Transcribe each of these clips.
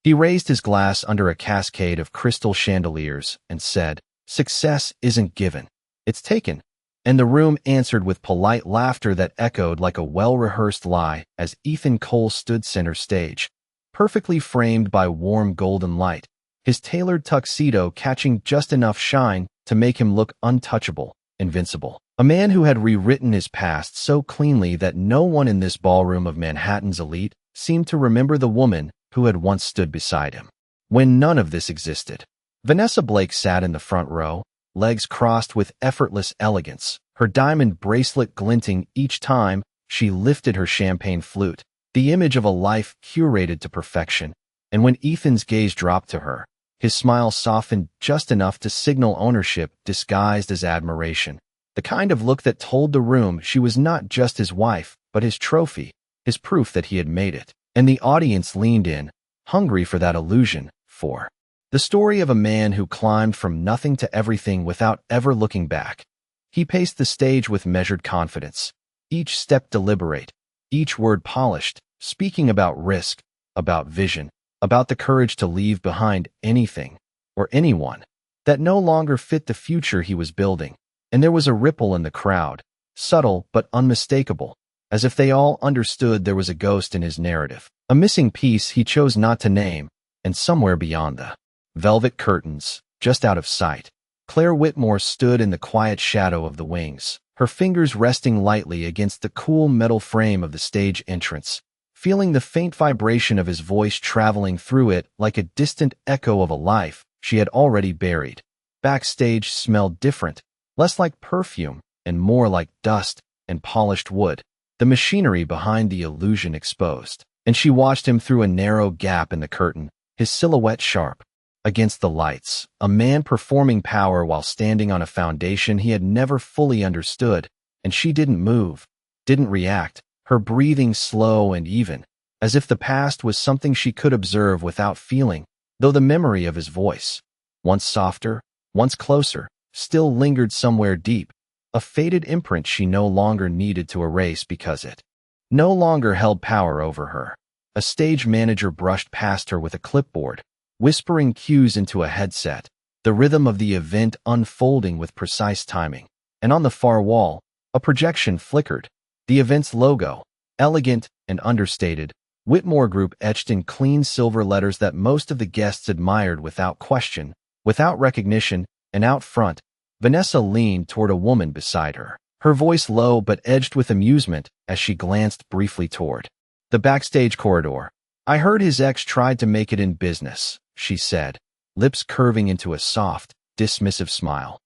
He raised his glass under a cascade of crystal chandeliers and said, "Success isn't given. It's taken." And the room answered with polite laughter that echoed like a well-rehearsed lie as Ethan Cole stood center stage, perfectly framed by warm golden light, his tailored tuxedo catching just enough shine to make him look untouchable, invincible. A man who had rewritten his past so cleanly that no one in this ballroom of Manhattan's elite seemed to remember the woman who had once stood beside him, when none of this existed. Vanessa Blake sat in the front row, legs crossed with effortless elegance, her diamond bracelet glinting each time she lifted her champagne flute, the image of a life curated to perfection. And when Ethan's gaze dropped to her, his smile softened just enough to signal ownership disguised as admiration, the kind of look that told the room she was not just his wife, but his trophy, his proof that he had made it. And the audience leaned in, hungry for that illusion, for the story of a man who climbed from nothing to everything without ever looking back. He paced the stage with measured confidence, each step deliberate, each word polished, speaking about risk, about vision, about the courage to leave behind anything, or anyone, that no longer fit the future he was building. And there was a ripple in the crowd, subtle but unmistakable, as if they all understood there was a ghost in his narrative, a missing piece he chose not to name, and somewhere beyond the velvet curtains, just out of sight, Claire Whitmore stood in the quiet shadow of the wings, her fingers resting lightly against the cool metal frame of the stage entrance, feeling the faint vibration of his voice traveling through it like a distant echo of a life she had already buried. Backstage smelled different, less like perfume and more like dust and polished wood, the machinery behind the illusion exposed. And she watched him through a narrow gap in the curtain, his silhouette sharp against the lights, a man performing power while standing on a foundation he had never fully understood. And she didn't move, didn't react, her breathing slow and even, as if the past was something she could observe without feeling, though the memory of his voice, once softer, once closer, still lingered somewhere deep, a faded imprint she no longer needed to erase because it no longer held power over her. A stage manager brushed past her with a clipboard, whispering cues into a headset, the rhythm of the event unfolding with precise timing. And on the far wall, a projection flickered, the event's logo, elegant and understated, Whitmore Group etched in clean silver letters that most of the guests admired without question, without recognition. And out front, Vanessa leaned toward a woman beside her, her voice low but edged with amusement as she glanced briefly toward the backstage corridor. "I heard his ex tried to make it in business," she said, lips curving into a soft, dismissive smile.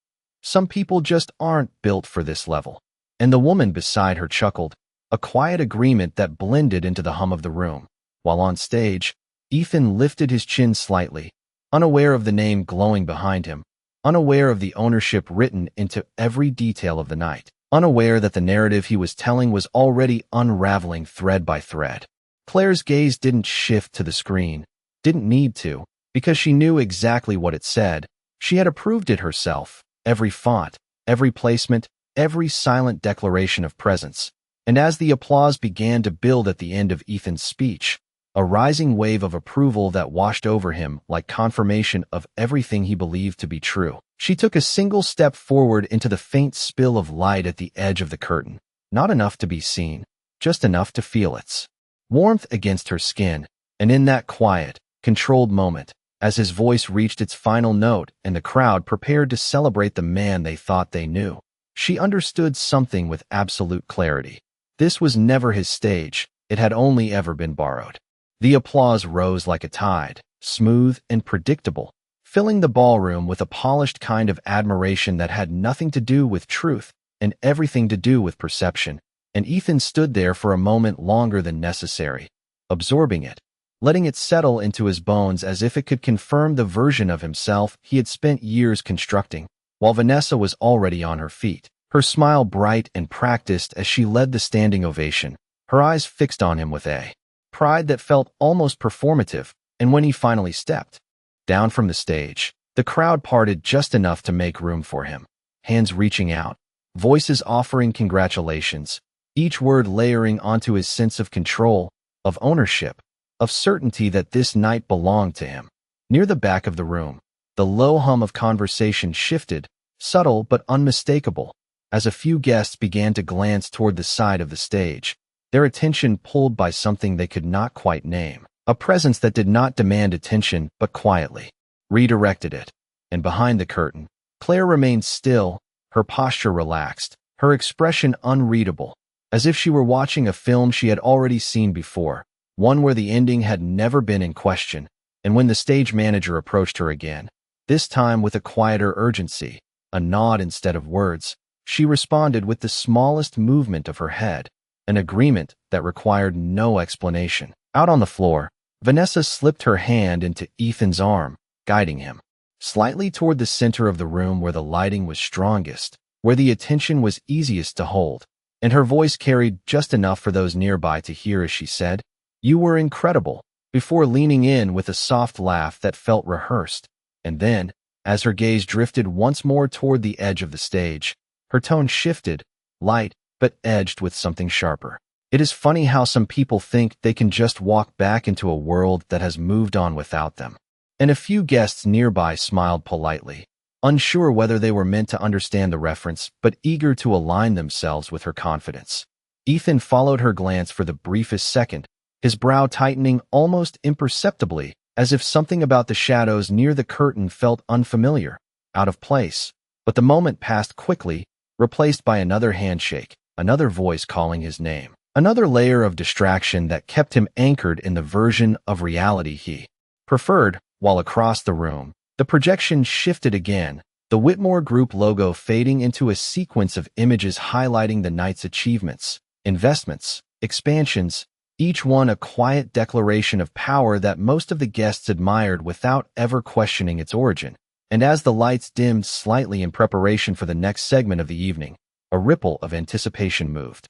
"Some people just aren't built for this level." And the woman beside her chuckled, a quiet agreement that blended into the hum of the room. While on stage, Ethan lifted his chin slightly, unaware of the name glowing behind him, unaware of the ownership written into every detail of the night, unaware that the narrative he was telling was already unraveling thread by thread. Claire's gaze didn't shift to the screen, didn't need to, because she knew exactly what it said. She had approved it herself, every font, every placement, every silent declaration of presence. And as the applause began to build at the end of Ethan's speech, a rising wave of approval that washed over him like confirmation of everything he believed to be true, she took a single step forward into the faint spill of light at the edge of the curtain, not enough to be seen, just enough to feel its warmth against her skin. And in that quiet, controlled moment, as his voice reached its final note and the crowd prepared to celebrate the man they thought they knew, she understood something with absolute clarity. This was never his stage, it had only ever been borrowed. The applause rose like a tide, smooth and predictable, filling the ballroom with a polished kind of admiration that had nothing to do with truth and everything to do with perception. And Ethan stood there for a moment longer than necessary, absorbing it, letting it settle into his bones as if it could confirm the version of himself he had spent years constructing, while Vanessa was already on her feet, her smile bright and practiced as she led the standing ovation, her eyes fixed on him with a pride that felt almost performative. And when he finally stepped down from the stage, the crowd parted just enough to make room for him, hands reaching out, voices offering congratulations, each word layering onto his sense of control, of ownership, of certainty that this night belonged to him. Near the back of the room, the low hum of conversation shifted, subtle but unmistakable, as a few guests began to glance toward the side of the stage, their attention pulled by something they could not quite name, a presence that did not demand attention but quietly redirected it. And behind the curtain, Claire remained still, her posture relaxed, her expression unreadable, as if she were watching a film she had already seen before, one where the ending had never been in question. And when the stage manager approached her again, this time with a quieter urgency, a nod instead of words, she responded with the smallest movement of her head, an agreement that required no explanation. Out on the floor, Vanessa slipped her hand into Ethan's arm, guiding him slightly toward the center of the room where the lighting was strongest, where the attention was easiest to hold, and her voice carried just enough for those nearby to hear as she said, "You were incredible," before leaning in with a soft laugh that felt rehearsed. And then, as her gaze drifted once more toward the edge of the stage, her tone shifted, light but edged with something sharper. "It is funny how some people think they can just walk back into a world that has moved on without them." And a few guests nearby smiled politely, unsure whether they were meant to understand the reference, but eager to align themselves with her confidence. Ethan followed her glance for the briefest second, his brow tightening almost imperceptibly, as if something about the shadows near the curtain felt unfamiliar, out of place. But the moment passed quickly, replaced by another handshake, another voice calling his name, another layer of distraction that kept him anchored in the version of reality he preferred. While across the room, the projection shifted again, the Whitmore Group logo fading into a sequence of images highlighting the night's achievements, investments, expansions, each one a quiet declaration of power that most of the guests admired without ever questioning its origin. And as the lights dimmed slightly in preparation for the next segment of the evening, a ripple of anticipation moved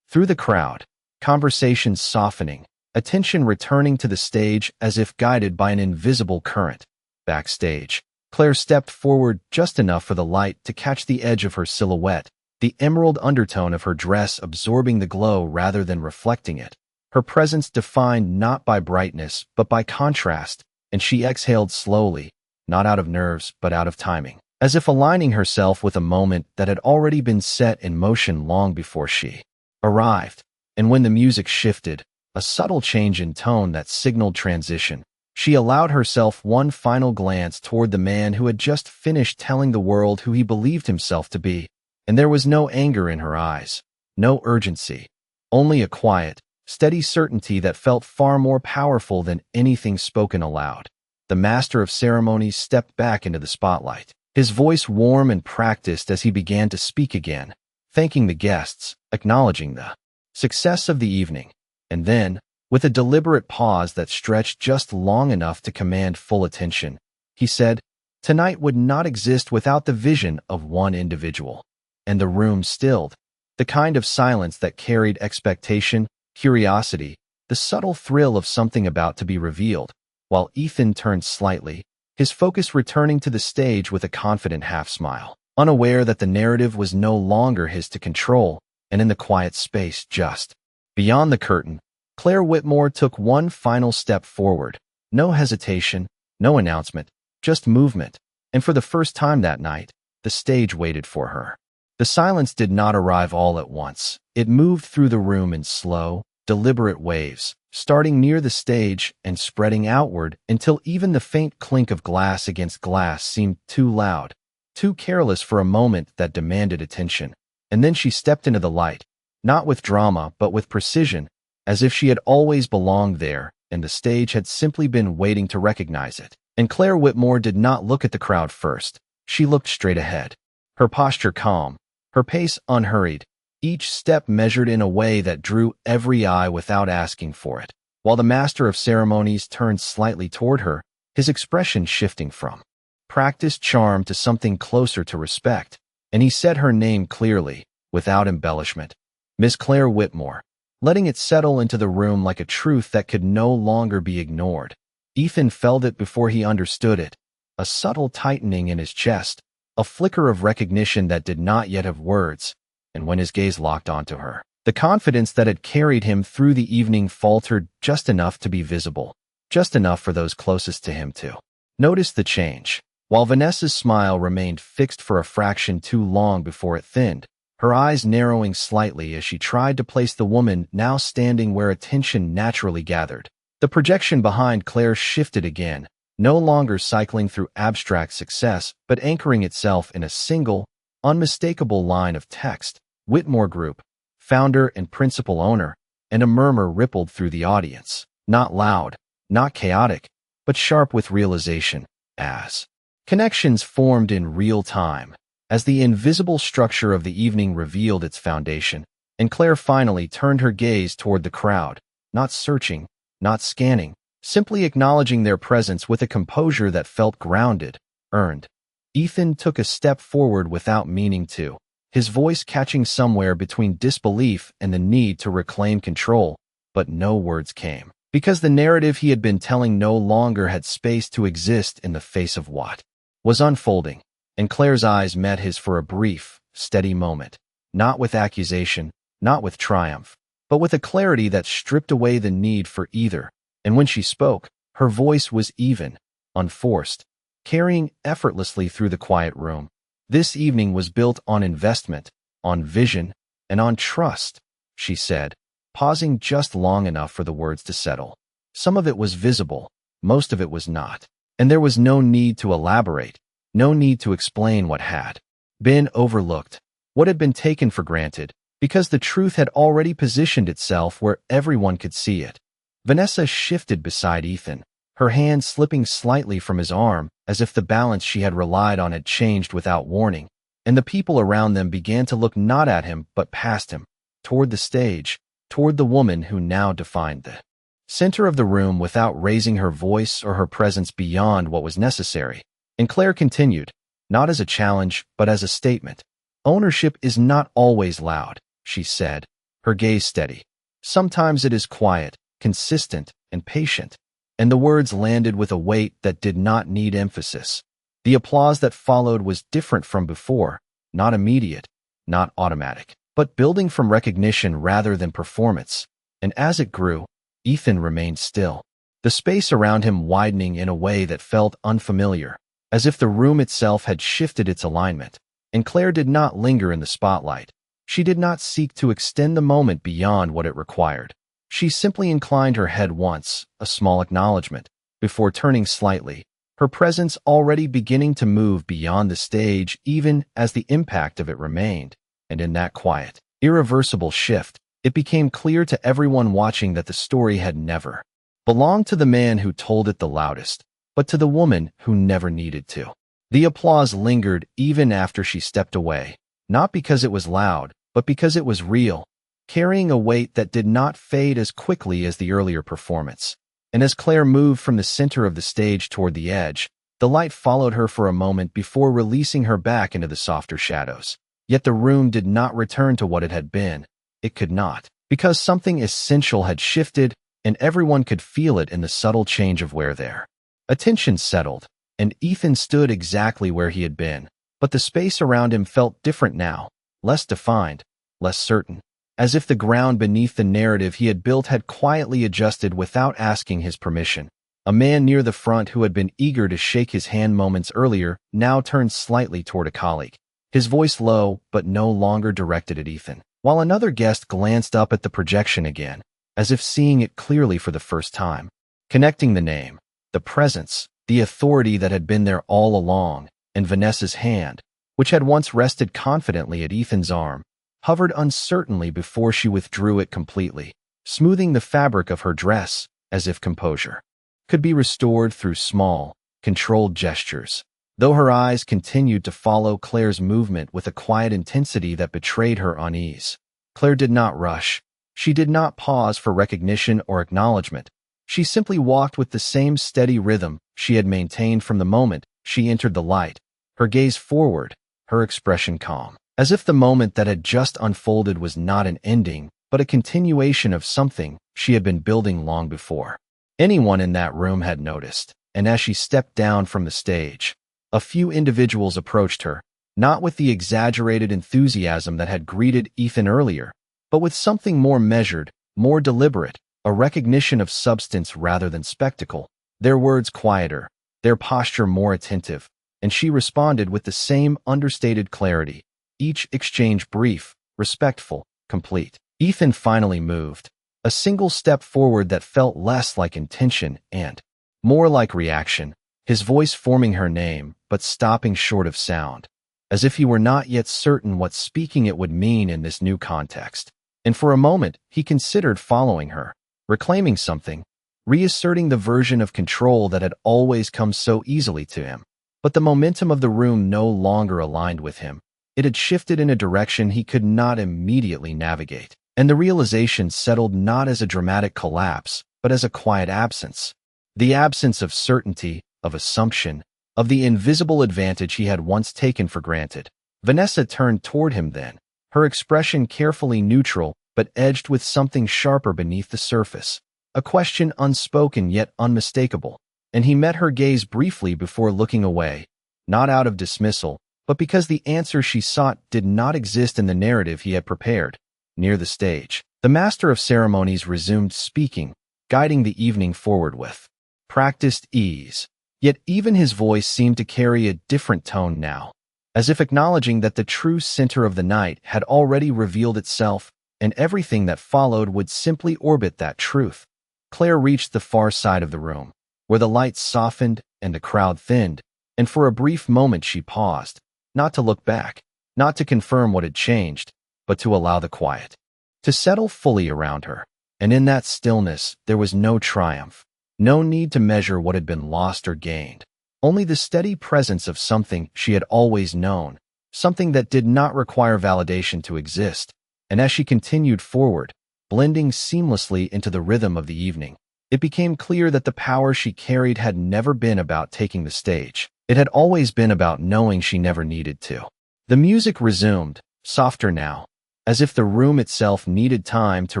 through the crowd, conversations softening, attention returning to the stage as if guided by an invisible current. Backstage, Claire stepped forward just enough for the light to catch the edge of her silhouette, the emerald undertone of her dress absorbing the glow rather than reflecting it. Her presence defined not by brightness but by contrast, and she exhaled slowly, not out of nerves but out of timing, as if aligning herself with a moment that had already been set in motion long before she arrived. And when the music shifted, a subtle change in tone that signaled transition, she allowed herself one final glance toward the man who had just finished telling the world who he believed himself to be. And there was no anger in her eyes, no urgency, only a quiet, steady certainty that felt far more powerful than anything spoken aloud. The master of ceremonies stepped back into the spotlight, his voice warm and practiced as he began to speak again, thanking the guests, acknowledging the success of the evening. And then, with a deliberate pause that stretched just long enough to command full attention, he said, "Tonight would not exist without the vision of one individual." And the room stilled, the kind of silence that carried expectation, curiosity, the subtle thrill of something about to be revealed, while Ethan turned slightly, his focus returning to the stage with a confident half-smile, unaware that the narrative was no longer his to control. And in the quiet space just beyond the curtain, Claire Whitmore took one final step forward. No hesitation, no announcement, just movement. And for the first time that night, the stage waited for her. The silence did not arrive all at once. It moved through the room in slow, deliberate waves, starting near the stage and spreading outward until even the faint clink of glass against glass seemed too loud, too careless for a moment that demanded attention. And then she stepped into the light, not with drama but with precision, as if she had always belonged there, and the stage had simply been waiting to recognize it. And Claire Whitmore did not look at the crowd first. She looked straight ahead, her posture calm, her pace unhurried, each step measured in a way that drew every eye without asking for it, while the master of ceremonies turned slightly toward her, his expression shifting from practiced charm to something closer to respect. And he said her name clearly, without embellishment, "Miss Claire Whitmore," letting it settle into the room like a truth that could no longer be ignored. Ethan felt it before he understood it, a subtle tightening in his chest, a flicker of recognition that did not yet have words, and when his gaze locked onto her, The confidence that had carried him through the evening faltered just enough to be visible, just enough for those closest to him to notice the change. While Vanessa's smile remained fixed for a fraction too long before it thinned, her eyes narrowing slightly as she tried to place the woman now standing where attention naturally gathered. The projection behind Claire shifted again, no longer cycling through abstract success, but anchoring itself in a single, unmistakable line of text. Whitmore Group, founder and principal owner, and a murmur rippled through the audience. Not loud, not chaotic, but sharp with realization, as connections formed in real time, as the invisible structure of the evening revealed its foundation, and Claire finally turned her gaze toward the crowd, not searching, not scanning, simply acknowledging their presence with a composure that felt grounded, earned. Ethan took a step forward without meaning to, his voice catching somewhere between disbelief and the need to reclaim control, but no words came, because the narrative he had been telling no longer had space to exist in the face of what was unfolding, and Claire's eyes met his for a brief, steady moment, not with accusation, not with triumph, but with a clarity that stripped away the need for either, and when she spoke, her voice was even, unforced, carrying effortlessly through the quiet room. This evening was built on investment, on vision, and on trust, she said, pausing just long enough for the words to settle. Some of it was visible, most of it was not, and there was no need to elaborate, no need to explain what had been overlooked, what had been taken for granted, because the truth had already positioned itself where everyone could see it. Vanessa shifted beside Ethan, her hand slipping slightly from his arm, as if the balance she had relied on had changed without warning, and the people around them began to look not at him but past him, toward the stage, toward the woman who now defined the center of the room without raising her voice or her presence beyond what was necessary. And Claire continued, not as a challenge, but as a statement. Ownership is not always loud, she said, her gaze steady. Sometimes it is quiet, consistent, and patient. And the words landed with a weight that did not need emphasis. The applause that followed was different from before, not immediate, not automatic, but building from recognition rather than performance. And as it grew, Ethan remained still, the space around him widening in a way that felt unfamiliar, as if the room itself had shifted its alignment. And Claire did not linger in the spotlight. She did not seek to extend the moment beyond what it required. She simply inclined her head once, a small acknowledgement, before turning slightly, her presence already beginning to move beyond the stage even as the impact of it remained. And in that quiet, irreversible shift, it became clear to everyone watching that the story had never belonged to the man who told it the loudest, but to the woman who never needed to. The applause lingered even after she stepped away, not because it was loud, but because it was real, carrying a weight that did not fade as quickly as the earlier performance. And as Claire moved from the center of the stage toward the edge, the light followed her for a moment before releasing her back into the softer shadows. Yet the room did not return to what it had been. It could not, because something essential had shifted, and everyone could feel it in the subtle change of where their attention settled. And Ethan stood exactly where he had been, but the space around him felt different now, less defined, less certain, as if the ground beneath the narrative he had built had quietly adjusted without asking his permission. A man near the front who had been eager to shake his hand moments earlier now turned slightly toward a colleague, his voice low but no longer directed at Ethan, while another guest glanced up at the projection again, as if seeing it clearly for the first time, connecting the name, the presence, the authority that had been there all along, and Vanessa's hand, which had once rested confidently at Ethan's arm, hovered uncertainly before she withdrew it completely, smoothing the fabric of her dress, as if composure could be restored through small, controlled gestures. Though her eyes continued to follow Claire's movement with a quiet intensity that betrayed her unease. Claire did not rush. She did not pause for recognition or acknowledgement. She simply walked with the same steady rhythm she had maintained from the moment she entered the light, her gaze forward, her expression calm, as if the moment that had just unfolded was not an ending, but a continuation of something she had been building long before. Anyone in that room had noticed, and as she stepped down from the stage, a few individuals approached her, not with the exaggerated enthusiasm that had greeted Ethan earlier, but with something more measured, more deliberate, a recognition of substance rather than spectacle. Their words quieter, their posture more attentive, and she responded with the same understated clarity, each exchange brief, respectful, complete. Ethan finally moved, a single step forward that felt less like intention and more like reaction, his voice forming her name but stopping short of sound, as if he were not yet certain what speaking it would mean in this new context. And for a moment, he considered following her, reclaiming something, reasserting the version of control that had always come so easily to him. But the momentum of the room no longer aligned with him. It had shifted in a direction he could not immediately navigate, and the realization settled not as a dramatic collapse, but as a quiet absence. The absence of certainty, of assumption, of the invisible advantage he had once taken for granted. Vanessa turned toward him then, her expression carefully neutral but edged with something sharper beneath the surface, a question unspoken yet unmistakable, and he met her gaze briefly before looking away, not out of dismissal, but because the answer she sought did not exist in the narrative he had prepared. Near the stage, the master of ceremonies resumed speaking, guiding the evening forward with practiced ease. Yet even his voice seemed to carry a different tone now, as if acknowledging that the true center of the night had already revealed itself, and everything that followed would simply orbit that truth. Claire reached the far side of the room, where the lights softened and the crowd thinned, and for a brief moment she paused, not to look back, not to confirm what had changed, but to allow the quiet to settle fully around her. And in that stillness, there was no triumph, no need to measure what had been lost or gained, only the steady presence of something she had always known, something that did not require validation to exist. And as she continued forward, blending seamlessly into the rhythm of the evening, it became clear that the power she carried had never been about taking the stage. It had always been about knowing she never needed to. The music resumed, softer now, as if the room itself needed time to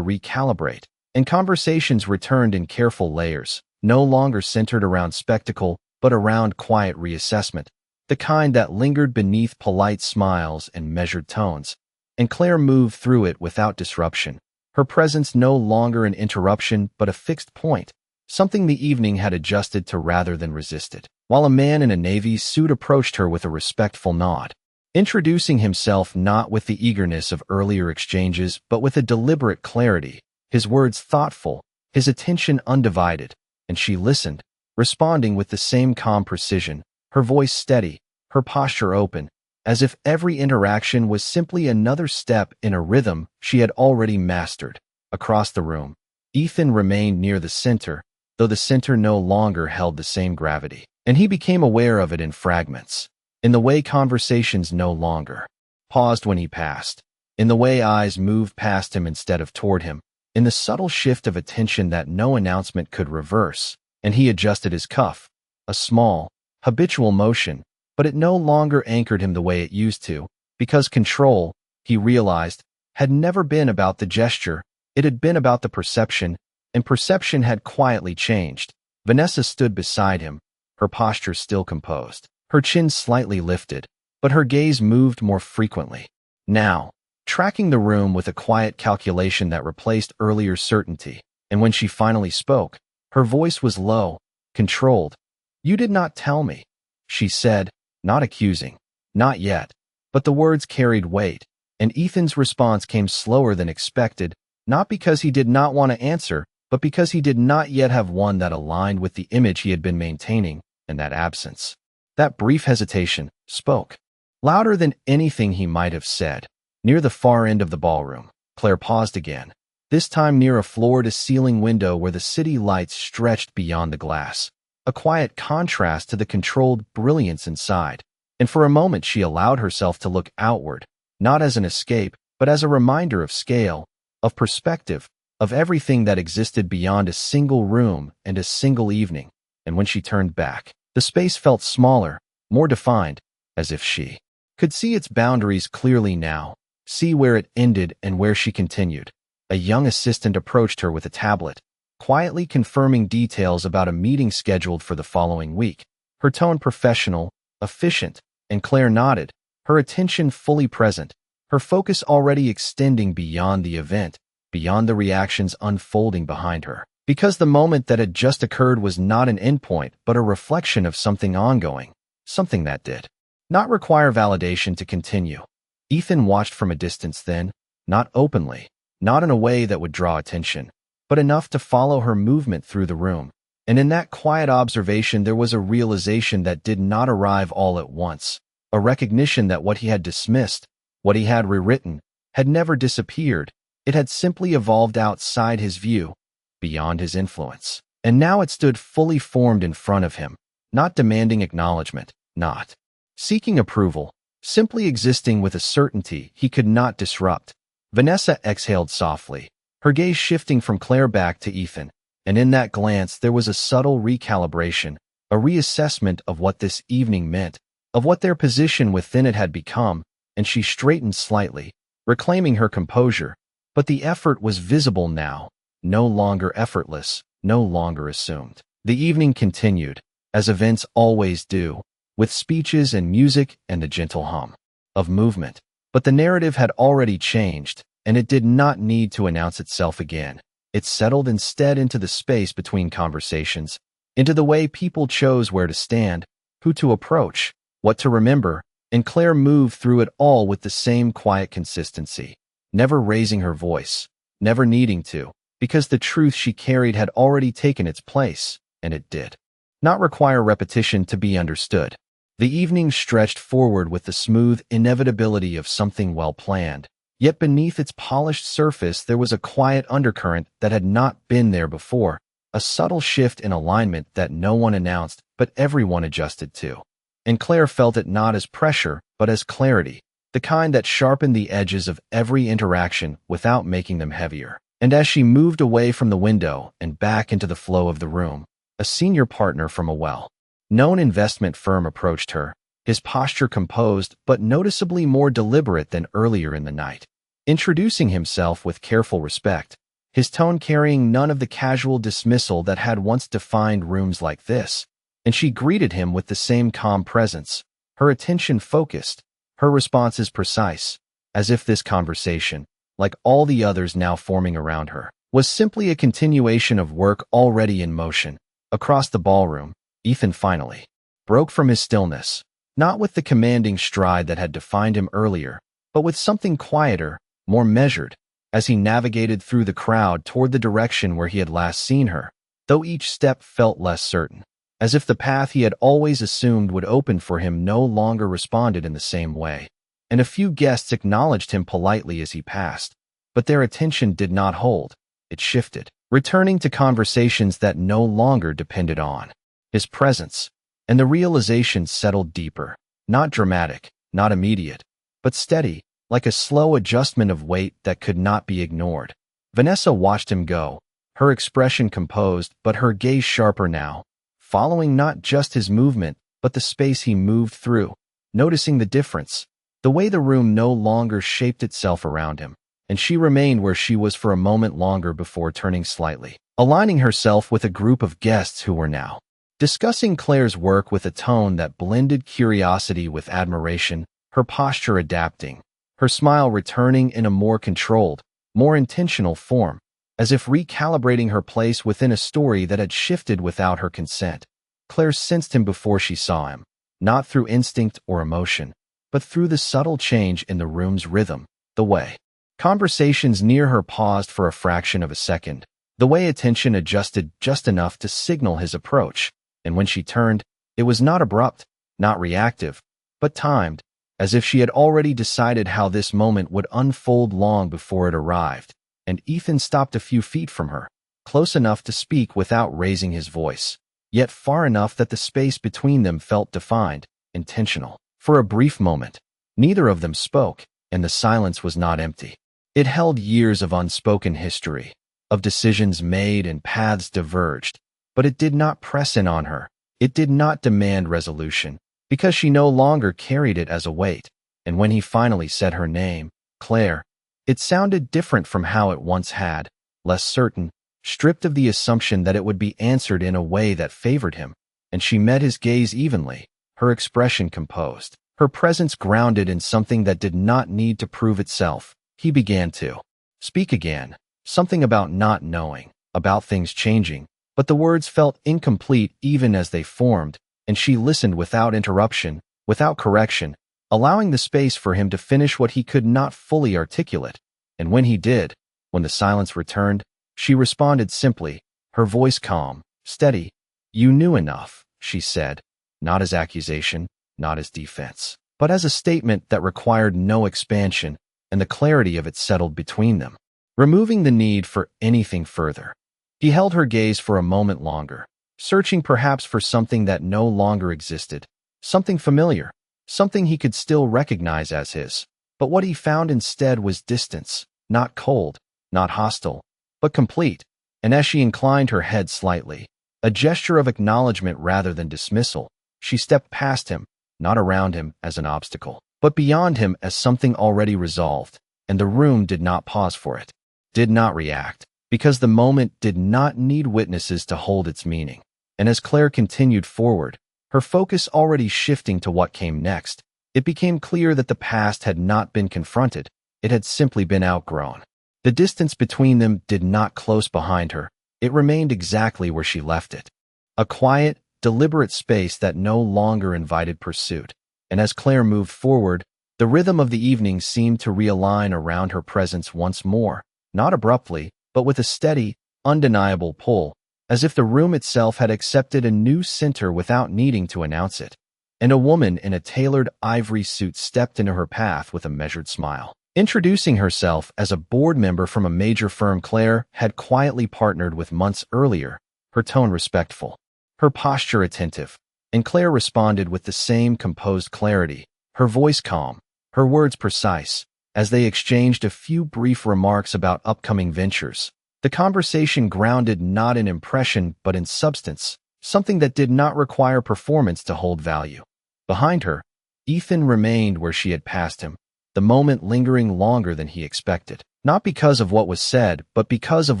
recalibrate, and conversations returned in careful layers, no longer centered around spectacle, but around quiet reassessment, the kind that lingered beneath polite smiles and measured tones. And Claire moved through it without disruption, her presence no longer an interruption but a fixed point, something the evening had adjusted to rather than resisted, while a man in a navy suit approached her with a respectful nod, introducing himself not with the eagerness of earlier exchanges but with a deliberate clarity, his words thoughtful, his attention undivided, and she listened, responding with the same calm precision, her voice steady, her posture open, as if every interaction was simply another step in a rhythm she had already mastered. Across the room, Ethan remained near the center, though the center no longer held the same gravity, and he became aware of it in fragments, in the way conversations no longer paused when he passed, in the way eyes moved past him instead of toward him, in the subtle shift of attention that no announcement could reverse. And he adjusted his cuff, a small, habitual motion, but it no longer anchored him the way it used to, because control, he realized, had never been about the gesture, it had been about the perception, and perception had quietly changed. Vanessa stood beside him, her posture still composed, her chin slightly lifted, but her gaze moved more frequently. Now, tracking the room with a quiet calculation that replaced earlier certainty, and when she finally spoke, her voice was low, controlled. "You did not tell me," she said, not accusing, not yet, but the words carried weight, and Ethan's response came slower than expected, not because he did not want to answer, but because he did not yet have one that aligned with the image he had been maintaining, and that absence, that brief hesitation, spoke louder than anything he might have said. Near the far end of the ballroom, Claire paused again, this time near a floor-to-ceiling window where the city lights stretched beyond the glass, a quiet contrast to the controlled brilliance inside, and for a moment she allowed herself to look outward, not as an escape, but as a reminder of scale, of perspective, of everything that existed beyond a single room and a single evening. And when she turned back, the space felt smaller, more defined, as if she could see its boundaries clearly now, see where it ended and where she continued. A young assistant approached her with a tablet, quietly confirming details about a meeting scheduled for the following week, her tone professional, efficient, and Claire nodded, her attention fully present, her focus already extending beyond the event, beyond the reactions unfolding behind her. Because the moment that had just occurred was not an endpoint, but a reflection of something ongoing, something that did not require validation to continue. Ethan watched from a distance then, not openly, not in a way that would draw attention, but enough to follow her movement through the room. And in that quiet observation there was a realization that did not arrive all at once, a recognition that what he had dismissed, what he had rewritten, had never disappeared. It had simply evolved outside his view, beyond his influence. And now it stood fully formed in front of him, not demanding acknowledgement, not seeking approval, simply existing with a certainty he could not disrupt. Vanessa exhaled softly, her gaze shifting from Claire back to Ethan, and in that glance there was a subtle recalibration, a reassessment of what this evening meant, of what their position within it had become, and she straightened slightly, reclaiming her composure. But the effort was visible now, no longer effortless, no longer assumed. The evening continued, as events always do, with speeches and music and the gentle hum of movement. But the narrative had already changed, and it did not need to announce itself again. It settled instead into the space between conversations, into the way people chose where to stand, who to approach, what to remember, and Claire moved through it all with the same quiet consistency, never raising her voice, never needing to, because the truth she carried had already taken its place, and it did not require repetition to be understood. The evening stretched forward with the smooth inevitability of something well-planned, yet beneath its polished surface there was a quiet undercurrent that had not been there before, a subtle shift in alignment that no one announced but everyone adjusted to. And Claire felt it not as pressure, but as clarity, the kind that sharpened the edges of every interaction without making them heavier. And as she moved away from the window and back into the flow of the room, a senior partner from a well-known investment firm approached her, his posture composed but noticeably more deliberate than earlier in the night. Introducing himself with careful respect, his tone carrying none of the casual dismissal that had once defined rooms like this, and she greeted him with the same calm presence, her attention focused, her responses precise, as if this conversation, like all the others now forming around her, was simply a continuation of work already in motion. Across the ballroom, Ethan finally broke from his stillness, not with the commanding stride that had defined him earlier, but with something quieter, more measured, as he navigated through the crowd toward the direction where he had last seen her, though each step felt less certain, as if the path he had always assumed would open for him no longer responded in the same way. And a few guests acknowledged him politely as he passed, but their attention did not hold. It shifted, returning to conversations that no longer depended on his presence, and the realization settled deeper, not dramatic, not immediate, but steady, like a slow adjustment of weight that could not be ignored. Vanessa watched him go, her expression composed but her gaze sharper now, following not just his movement but the space he moved through, noticing the difference, the way the room no longer shaped itself around him, and she remained where she was for a moment longer before turning slightly, aligning herself with a group of guests who were now discussing Claire's work with a tone that blended curiosity with admiration, her posture adapting, her smile returning in a more controlled, more intentional form, as if recalibrating her place within a story that had shifted without her consent. Claire sensed him before she saw him, not through instinct or emotion, but through the subtle change in the room's rhythm, the way conversations near her paused for a fraction of a second, the way attention adjusted just enough to signal his approach, and when she turned, it was not abrupt, not reactive, but timed, as if she had already decided how this moment would unfold long before it arrived. And Ethan stopped a few feet from her, close enough to speak without raising his voice, yet far enough that the space between them felt defined, intentional. For a brief moment, neither of them spoke, and the silence was not empty. It held years of unspoken history, of decisions made and paths diverged, but it did not press in on her. It did not demand resolution, because she no longer carried it as a weight. And when he finally said her name, Claire, it sounded different from how it once had, less certain, stripped of the assumption that it would be answered in a way that favored him, and she met his gaze evenly, her expression composed. her presence grounded in something that did not need to prove itself. He began to speak again, something about not knowing, about things changing, but the words felt incomplete even as they formed, and she listened without interruption, without correction, allowing the space for him to finish what he could not fully articulate. And when he did, when the silence returned, she responded simply, her voice calm, steady. "You knew enough," she said, not as accusation, not as defense, but as a statement that required no expansion, and the clarity of it settled between them, removing the need for anything further. He held her gaze for a moment longer, searching perhaps for something that no longer existed, something familiar, something he could still recognize as his. But what he found instead was distance, not cold, not hostile, but complete. And as she inclined her head slightly, a gesture of acknowledgement rather than dismissal, she stepped past him, not around him as an obstacle, but beyond him as something already resolved, and the room did not pause for it, did not react, because the moment did not need witnesses to hold its meaning. And as Claire continued forward, her focus already shifting to what came next, it became clear that the past had not been confronted, it had simply been outgrown. The distance between them did not close behind her, it remained exactly where she left it. A quiet, deliberate space that no longer invited pursuit. And as Claire moved forward, the rhythm of the evening seemed to realign around her presence once more, not abruptly, but with a steady, undeniable pull, as if the room itself had accepted a new center without needing to announce it. And a woman in a tailored ivory suit stepped into her path with a measured smile. Introducing herself as a board member from a major firm Claire had quietly partnered with months earlier, her tone respectful, her posture attentive, and Claire responded with the same composed clarity, her voice calm, her words precise, as they exchanged a few brief remarks about upcoming ventures. The conversation grounded not in impression but in substance, something that did not require performance to hold value. Behind her, Ethan remained where she had passed him, the moment lingering longer than he expected, not because of what was said, but because of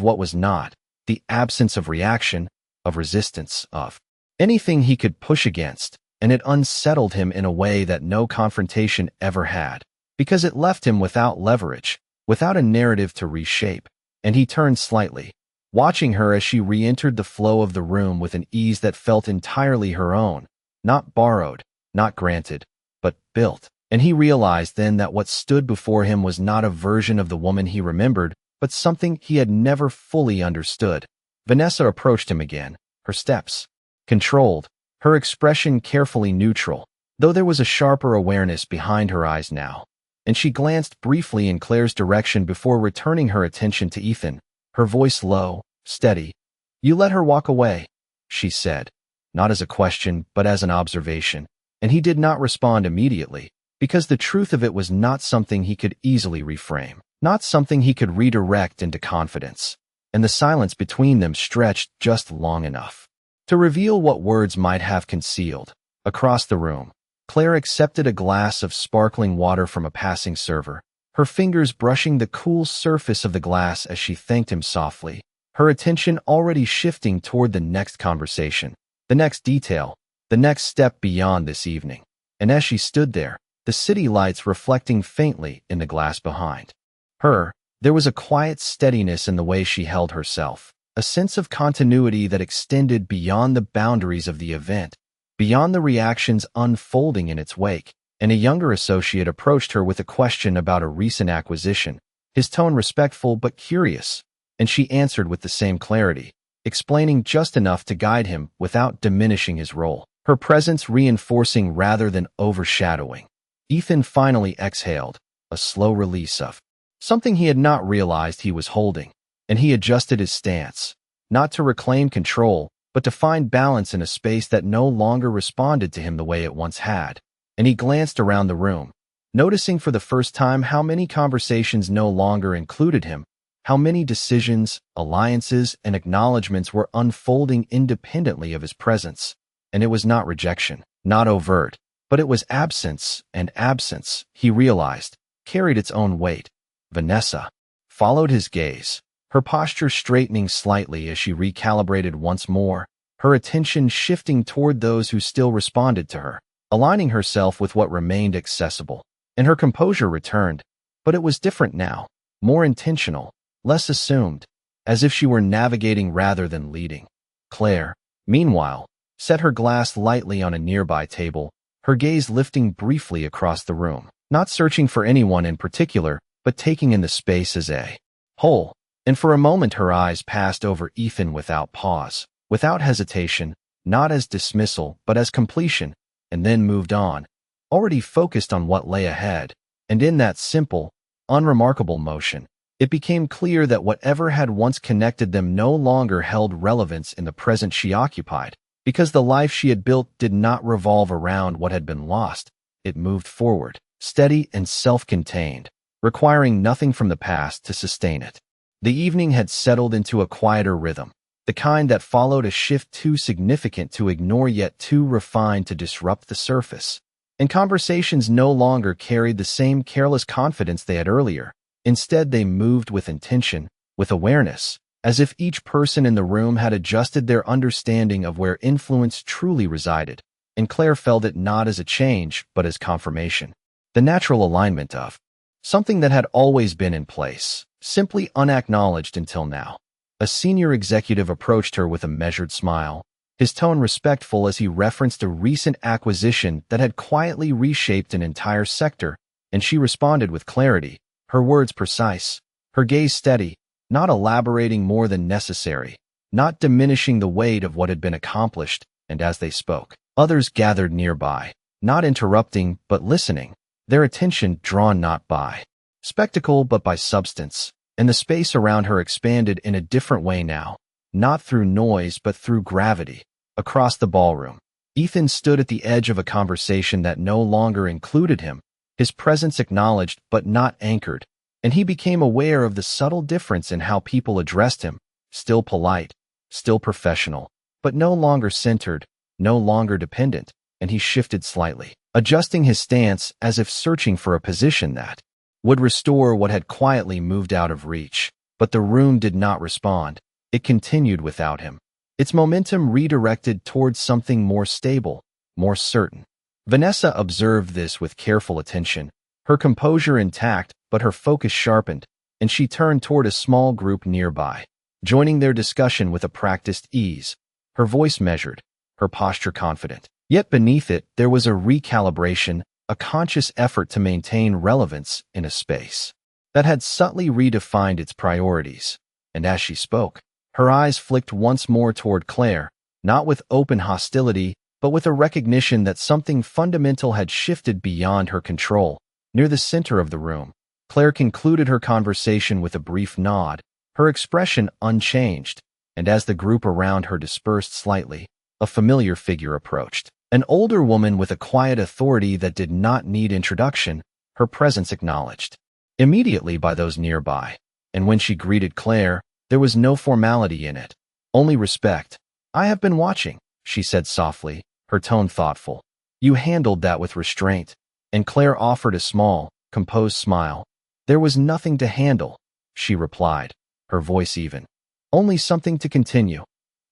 what was not, the absence of reaction, of resistance, of anything he could push against, and it unsettled him in a way that no confrontation ever had, because it left him without leverage, without a narrative to reshape. And he turned slightly, watching her as she re-entered the flow of the room with an ease that felt entirely her own, not borrowed, not granted, but built. And he realized then that what stood before him was not a version of the woman he remembered, but something he had never fully understood. Vanessa approached him again, her steps controlled, her expression carefully neutral, though there was a sharper awareness behind her eyes now. And she glanced briefly in Claire's direction before returning her attention to Ethan, her voice low, steady. "You let her walk away," she said, not as a question but as an observation, and he did not respond immediately, because the truth of it was not something he could easily reframe, not something he could redirect into confidence. And the silence between them stretched just long enough to reveal what words might have concealed. Across the room, Claire accepted a glass of sparkling water from a passing server, her fingers brushing the cool surface of the glass as she thanked him softly, her attention already shifting toward the next conversation, the next detail, the next step beyond this evening. And as she stood there, the city lights reflecting faintly in the glass behind her, there was a quiet steadiness in the way she held herself, a sense of continuity that extended beyond the boundaries of the event, beyond the reactions unfolding in its wake. And a younger associate approached her with a question about a recent acquisition, his tone respectful but curious, and she answered with the same clarity, explaining just enough to guide him without diminishing his role, her presence reinforcing rather than overshadowing. Ethan finally exhaled, a slow release of something he had not realized he was holding, and he adjusted his stance, not to reclaim control, but to find balance in a space that no longer responded to him the way it once had. And he glanced around the room, noticing for the first time how many conversations no longer included him, how many decisions, alliances, and acknowledgments were unfolding independently of his presence. And it was not rejection, not overt, but it was absence, and absence, he realized, carried its own weight. Vanessa followed his gaze, her posture straightening slightly as she recalibrated once more, her attention shifting toward those who still responded to her, aligning herself with what remained accessible. And her composure returned, but it was different now, more intentional, less assumed, as if she were navigating rather than leading. Claire, meanwhile, set her glass lightly on a nearby table, her gaze lifting briefly across the room, not searching for anyone in particular, but taking in the space as a whole. And for a moment her eyes passed over Ethan without pause, without hesitation, not as dismissal, but as completion, and then moved on, already focused on what lay ahead. And in that simple, unremarkable motion, it became clear that whatever had once connected them no longer held relevance in the present she occupied, because the life she had built did not revolve around what had been lost. It moved forward, steady and self-contained, requiring nothing from the past to sustain it. The evening had settled into a quieter rhythm, the kind that followed a shift too significant to ignore yet too refined to disrupt the surface. And conversations no longer carried the same careless confidence they had earlier. Instead, they moved with intention, with awareness, as if each person in the room had adjusted their understanding of where influence truly resided. And Claire felt it not as a change, but as confirmation. The natural alignment of something that had always been in place, simply unacknowledged until now. A senior executive approached her with a measured smile, his tone respectful as he referenced a recent acquisition that had quietly reshaped an entire sector, and she responded with clarity, her words precise, her gaze steady, not elaborating more than necessary, not diminishing the weight of what had been accomplished. And as they spoke, others gathered nearby, not interrupting but listening, their attention drawn not by spectacle but by substance. And the space around her expanded in a different way now, not through noise but through gravity. Across the ballroom, Ethan stood at the edge of a conversation that no longer included him, his presence acknowledged but not anchored, and he became aware of the subtle difference in how people addressed him, still polite, still professional, but no longer centered, no longer dependent. And he shifted slightly, adjusting his stance as if searching for a position that would restore what had quietly moved out of reach. But the room did not respond. It continued without him, its momentum redirected towards something more stable, more certain. Vanessa observed this with careful attention, her composure intact but her focus sharpened, and she turned toward a small group nearby, joining their discussion with a practiced ease, her voice measured, her posture confident. Yet beneath it there was a recalibration, a conscious effort to maintain relevance in a space that had subtly redefined its priorities. And as she spoke, her eyes flicked once more toward Claire, not with open hostility, but with a recognition that something fundamental had shifted beyond her control. Near the center of the room, Claire concluded her conversation with a brief nod, her expression unchanged, and as the group around her dispersed slightly, a familiar figure approached. An older woman with a quiet authority that did not need introduction, her presence acknowledged immediately by those nearby. And when she greeted Claire, there was no formality in it, only respect. "I have been watching," she said softly, her tone thoughtful. "You handled that with restraint." And Claire offered a small, composed smile. "There was nothing to handle," she replied, her voice even. "Only something to continue."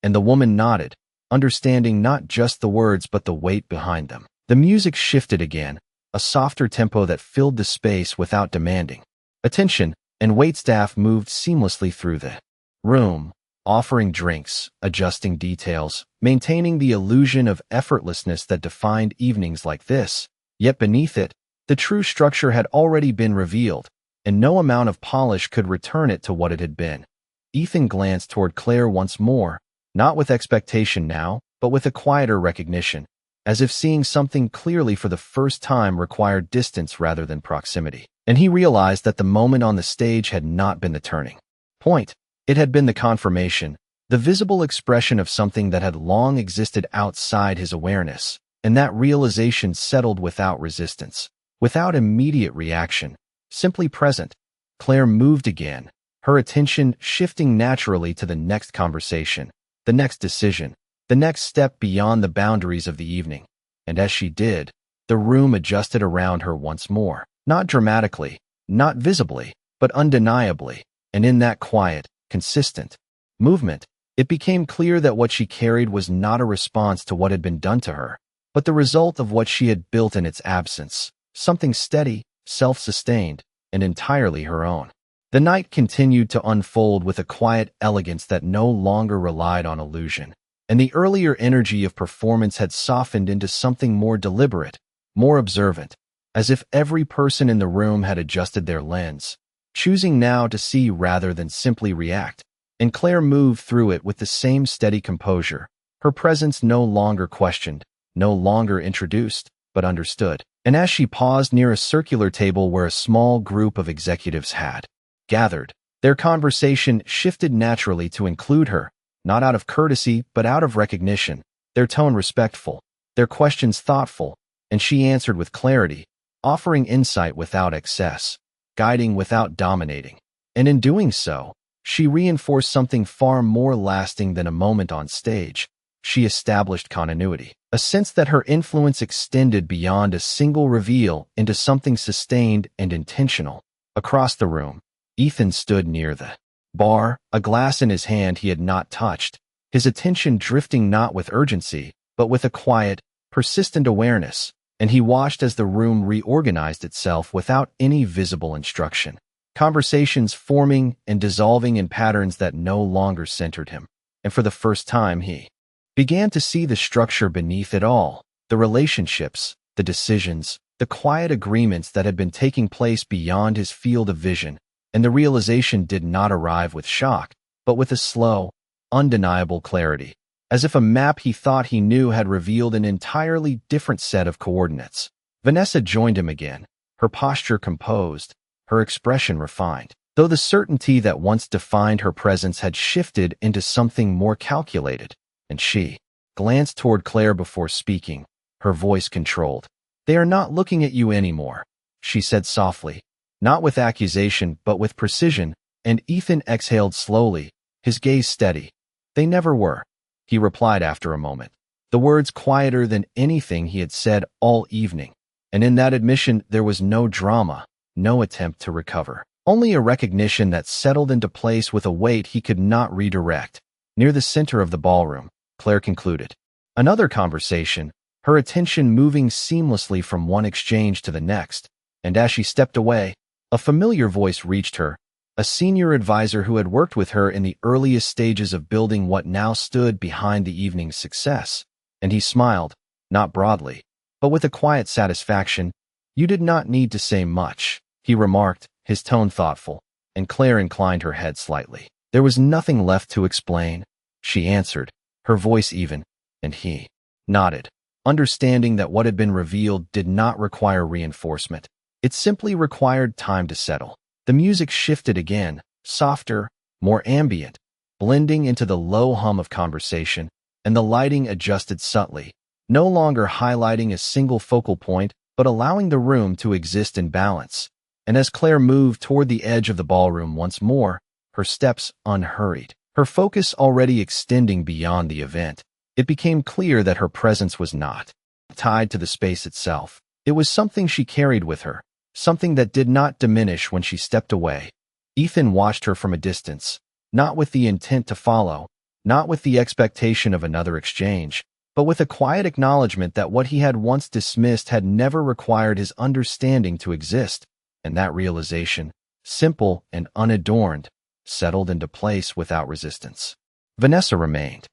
And the woman nodded, understanding not just the words but the weight behind them. The music shifted again, a softer tempo that filled the space without demanding attention, and waitstaff moved seamlessly through the room, offering drinks, adjusting details, maintaining the illusion of effortlessness that defined evenings like this. Yet beneath it, the true structure had already been revealed, and no amount of polish could return it to what it had been. Ethan glanced toward Claire once more, not with expectation now, but with a quieter recognition, as if seeing something clearly for the first time required distance rather than proximity. And he realized that the moment on the stage had not been the turning point. It had been the confirmation, the visible expression of something that had long existed outside his awareness, and that realization settled without resistance, without immediate reaction, simply present. Claire moved again, her attention shifting naturally to the next conversation, the next decision, the next step beyond the boundaries of the evening. And as she did, the room adjusted around her once more, not dramatically, not visibly, but undeniably. And in that quiet, consistent movement, it became clear that what she carried was not a response to what had been done to her, but the result of what she had built in its absence, something steady, self-sustained, and entirely her own. The night continued to unfold with a quiet elegance that no longer relied on illusion, and the earlier energy of performance had softened into something more deliberate, more observant, as if every person in the room had adjusted their lens, choosing now to see rather than simply react. And Claire moved through it with the same steady composure, her presence no longer questioned, no longer introduced, but understood. And as she paused near a circular table where a small group of executives had gathered, their conversation shifted naturally to include her, not out of courtesy but out of recognition, their tone respectful, their questions thoughtful, and she answered with clarity, offering insight without excess, guiding without dominating. And in doing so, she reinforced something far more lasting than a moment on stage. She established continuity, a sense that her influence extended beyond a single reveal into something sustained and intentional. Across the room, Ethan stood near the bar, a glass in his hand he had not touched, his attention drifting not with urgency, but with a quiet, persistent awareness, and he watched as the room reorganized itself without any visible instruction. Conversations forming and dissolving in patterns that no longer centered him, and for the first time he began to see the structure beneath it all, the relationships, the decisions, the quiet agreements that had been taking place beyond his field of vision, and the realization did not arrive with shock, but with a slow, undeniable clarity, as if a map he thought he knew had revealed an entirely different set of coordinates. Vanessa joined him again, her posture composed, her expression refined, though the certainty that once defined her presence had shifted into something more calculated, and she glanced toward Claire before speaking, her voice controlled. "They are not looking at you anymore," she said softly, not with accusation but with precision, and Ethan exhaled slowly, his gaze steady. "They never were," he replied after a moment, the words quieter than anything he had said all evening, and in that admission there was no drama, no attempt to recover, only a recognition that settled into place with a weight he could not redirect. Near the center of the ballroom, Claire concluded another conversation, her attention moving seamlessly from one exchange to the next, and as she stepped away, a familiar voice reached her, a senior advisor who had worked with her in the earliest stages of building what now stood behind the evening's success, and he smiled, not broadly, but with a quiet satisfaction. "You did not need to say much," he remarked, his tone thoughtful, and Claire inclined her head slightly. "There was nothing left to explain," she answered, her voice even, and he nodded, understanding that what had been revealed did not require reinforcement. It simply required time to settle. The music shifted again, softer, more ambient, blending into the low hum of conversation, and the lighting adjusted subtly, no longer highlighting a single focal point, but allowing the room to exist in balance. And as Claire moved toward the edge of the ballroom once more, her steps unhurried, her focus already extending beyond the event, it became clear that her presence was not tied to the space itself. It was something she carried with her, something that did not diminish when she stepped away. Ethan watched her from a distance, not with the intent to follow, not with the expectation of another exchange, but with a quiet acknowledgement that what he had once dismissed had never required his understanding to exist, and that realization, simple and unadorned, settled into place without resistance. Vanessa remained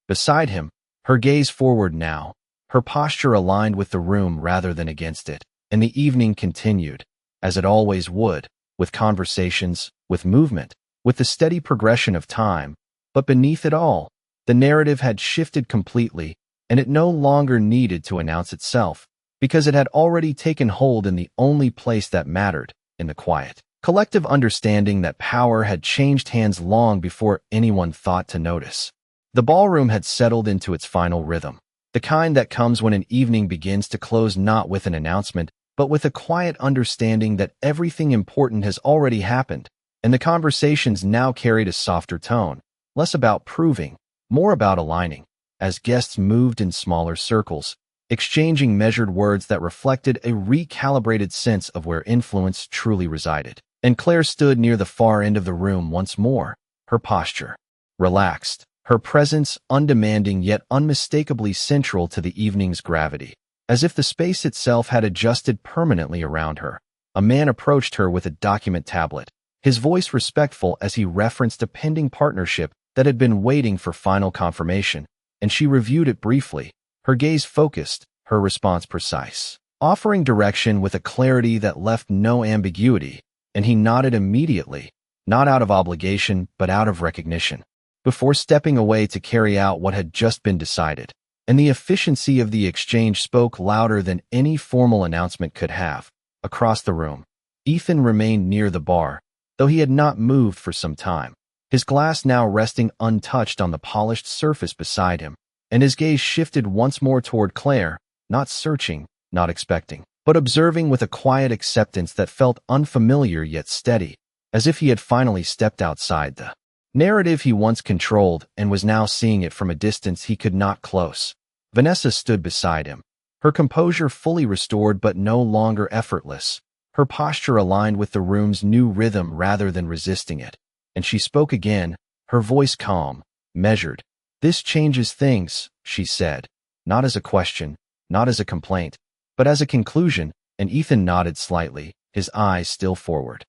beside him, her gaze forward now, her posture aligned with the room rather than against it, and the evening continued, as it always would, with conversations, with movement, with the steady progression of time, but beneath it all, the narrative had shifted completely, and it no longer needed to announce itself, because it had already taken hold in the only place that mattered, in the quiet, collective understanding that power had changed hands long before anyone thought to notice. The ballroom had settled into its final rhythm, the kind that comes when an evening begins to close not with an announcement, but with a quiet understanding that everything important has already happened, and the conversations now carried a softer tone, less about proving, more about aligning, as guests moved in smaller circles, exchanging measured words that reflected a recalibrated sense of where influence truly resided. And Claire stood near the far end of the room once more, her posture relaxed, her presence undemanding yet unmistakably central to the evening's gravity. As if the space itself had adjusted permanently around her, a man approached her with a document tablet, his voice respectful as he referenced a pending partnership that had been waiting for final confirmation, and she reviewed it briefly, her gaze focused, her response precise, offering direction with a clarity that left no ambiguity, and he nodded immediately, not out of obligation but out of recognition, before stepping away to carry out what had just been decided. And the efficiency of the exchange spoke louder than any formal announcement could have. Across the room, Ethan remained near the bar, though he had not moved for some time, his glass now resting untouched on the polished surface beside him, and his gaze shifted once more toward Claire, not searching, not expecting, but observing with a quiet acceptance that felt unfamiliar yet steady, as if he had finally stepped outside the narrative he once controlled and was now seeing it from a distance he could not close. Vanessa stood beside him, her composure fully restored but no longer effortless, her posture aligned with the room's new rhythm rather than resisting it. And she spoke again, her voice calm, measured. "This changes things," she said, not as a question, not as a complaint, but as a conclusion, and Ethan nodded slightly, his eyes still forward.